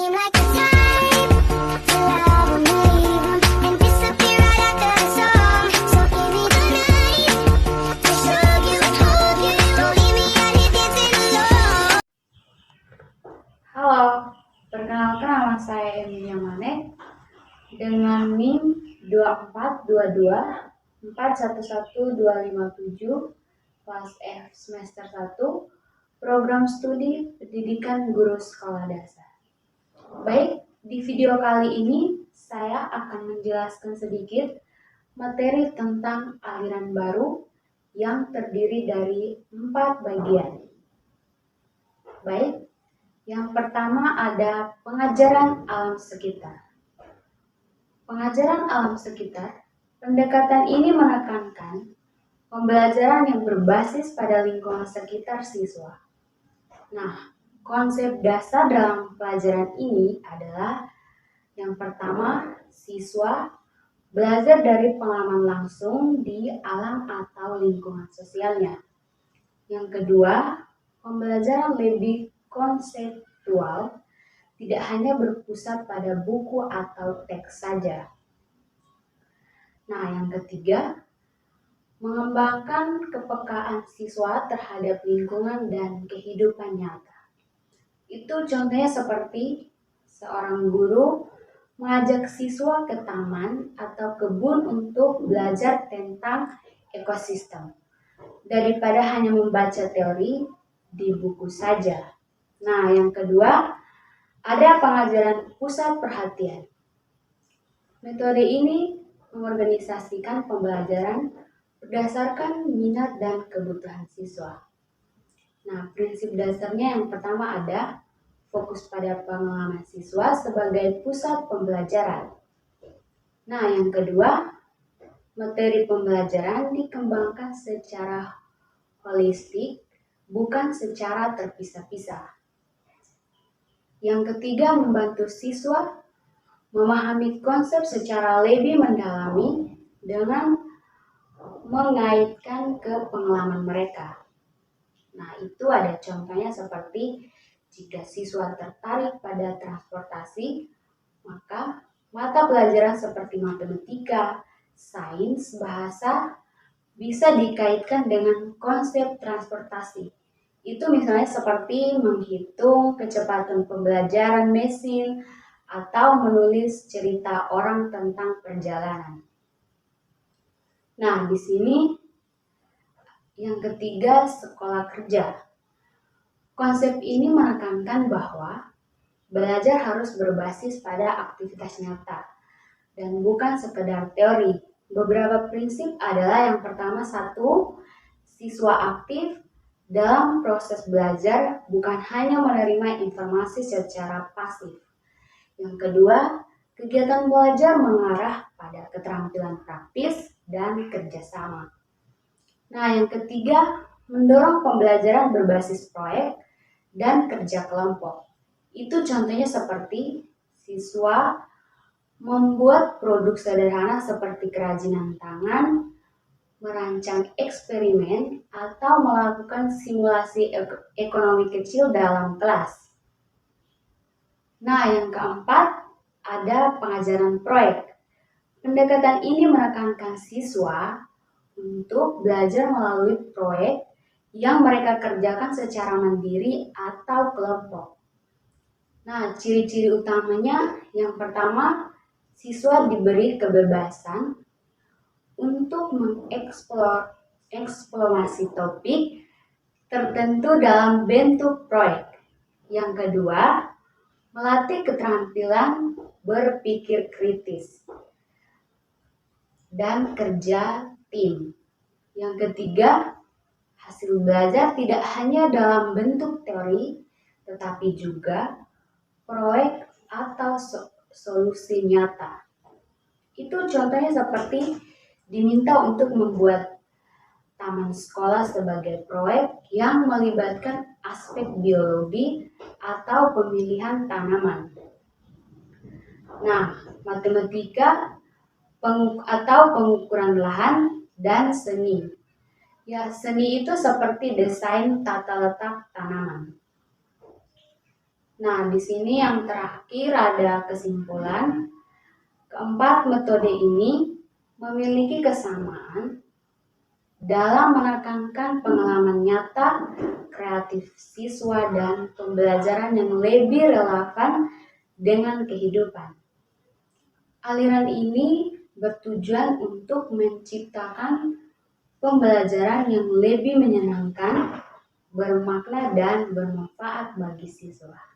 seem like the type to love and leave 'em and disappear right after the song. So give me the night to show you, hold you. Don't leave me out here dancing alone. Halo, perkenalkan nama saya Emilia Manek dengan NIM 24224111257 kelas F semester 1 program studi pendidikan guru sekolah dasar. Baik, di video kali ini saya akan menjelaskan sedikit materi tentang aliran baru yang terdiri dari 4 bagian. Baik, yang pertama ada pengajaran alam sekitar. Pengajaran alam sekitar, pendekatan ini menekankan pembelajaran yang berbasis pada lingkungan sekitar siswa. Nah, konsep dasar dalam pelajaran ini adalah yang pertama, siswa belajar dari pengalaman langsung di alam atau lingkungan sosialnya. Yang kedua, pembelajaran lebih konseptual, tidak hanya berpusat pada buku atau teks saja. Nah, yang ketiga, mengembangkan kepekaan siswa terhadap lingkungan dan kehidupan nyata. Itu contohnya seperti seorang guru mengajak siswa ke taman atau kebun untuk belajar tentang ekosistem, daripada hanya membaca teori di buku saja. Nah, yang kedua, ada pengajaran pusat perhatian. Metode ini mengorganisasikan pembelajaran berdasarkan minat dan kebutuhan siswa. Nah, prinsip dasarnya yang pertama ada fokus pada pengalaman siswa sebagai pusat pembelajaran. Nah, yang kedua, materi pembelajaran dikembangkan secara holistik, bukan secara terpisah-pisah. Yang ketiga, membantu siswa memahami konsep secara lebih mendalami dengan mengaitkan ke pengalaman mereka. Nah, itu ada contohnya seperti jika siswa tertarik pada transportasi, maka mata pelajaran seperti matematika, sains, bahasa bisa dikaitkan dengan konsep transportasi. Itu misalnya seperti menghitung kecepatan pembelajaran mesin atau menulis cerita orang tentang perjalanan. Nah, di sini yang ketiga, sekolah kerja. Konsep ini menekankan bahwa belajar harus berbasis pada aktivitas nyata dan bukan sekedar teori. Beberapa prinsip adalah yang pertama, satu, siswa aktif dalam proses belajar, bukan hanya menerima informasi secara pasif. Yang kedua, kegiatan belajar mengarah pada keterampilan praktis dan kerjasama. Nah, yang ketiga, mendorong pembelajaran berbasis proyek dan kerja kelompok. Itu contohnya seperti siswa membuat produk sederhana seperti kerajinan tangan, merancang eksperimen, atau melakukan simulasi ekonomi kecil dalam kelas. Nah, yang keempat, ada pengajaran proyek. Pendekatan ini menekankan siswa untuk belajar melalui proyek yang mereka kerjakan secara mandiri atau kelompok. Nah, ciri-ciri utamanya yang pertama, siswa diberi kebebasan untuk mengeksplorasi topik tertentu dalam bentuk proyek. Yang kedua, melatih keterampilan berpikir kritis dan kerja tim. Yang ketiga, hasil belajar tidak hanya dalam bentuk teori, tetapi juga proyek atau solusi nyata. Itu contohnya seperti diminta untuk membuat taman sekolah sebagai proyek yang melibatkan aspek biologi atau pemilihan tanaman. Nah, matematika atau pengukuran lahan dan seni. Ya, seni itu seperti desain tata letak tanaman. Nah, di sini yang terakhir ada kesimpulan. Keempat metode ini memiliki kesamaan dalam menekankan pengalaman nyata, kreatif siswa, dan pembelajaran yang lebih relevan dengan kehidupan. Aliran ini bertujuan untuk menciptakan pembelajaran yang lebih menyenangkan, bermakna, dan bermanfaat bagi siswa.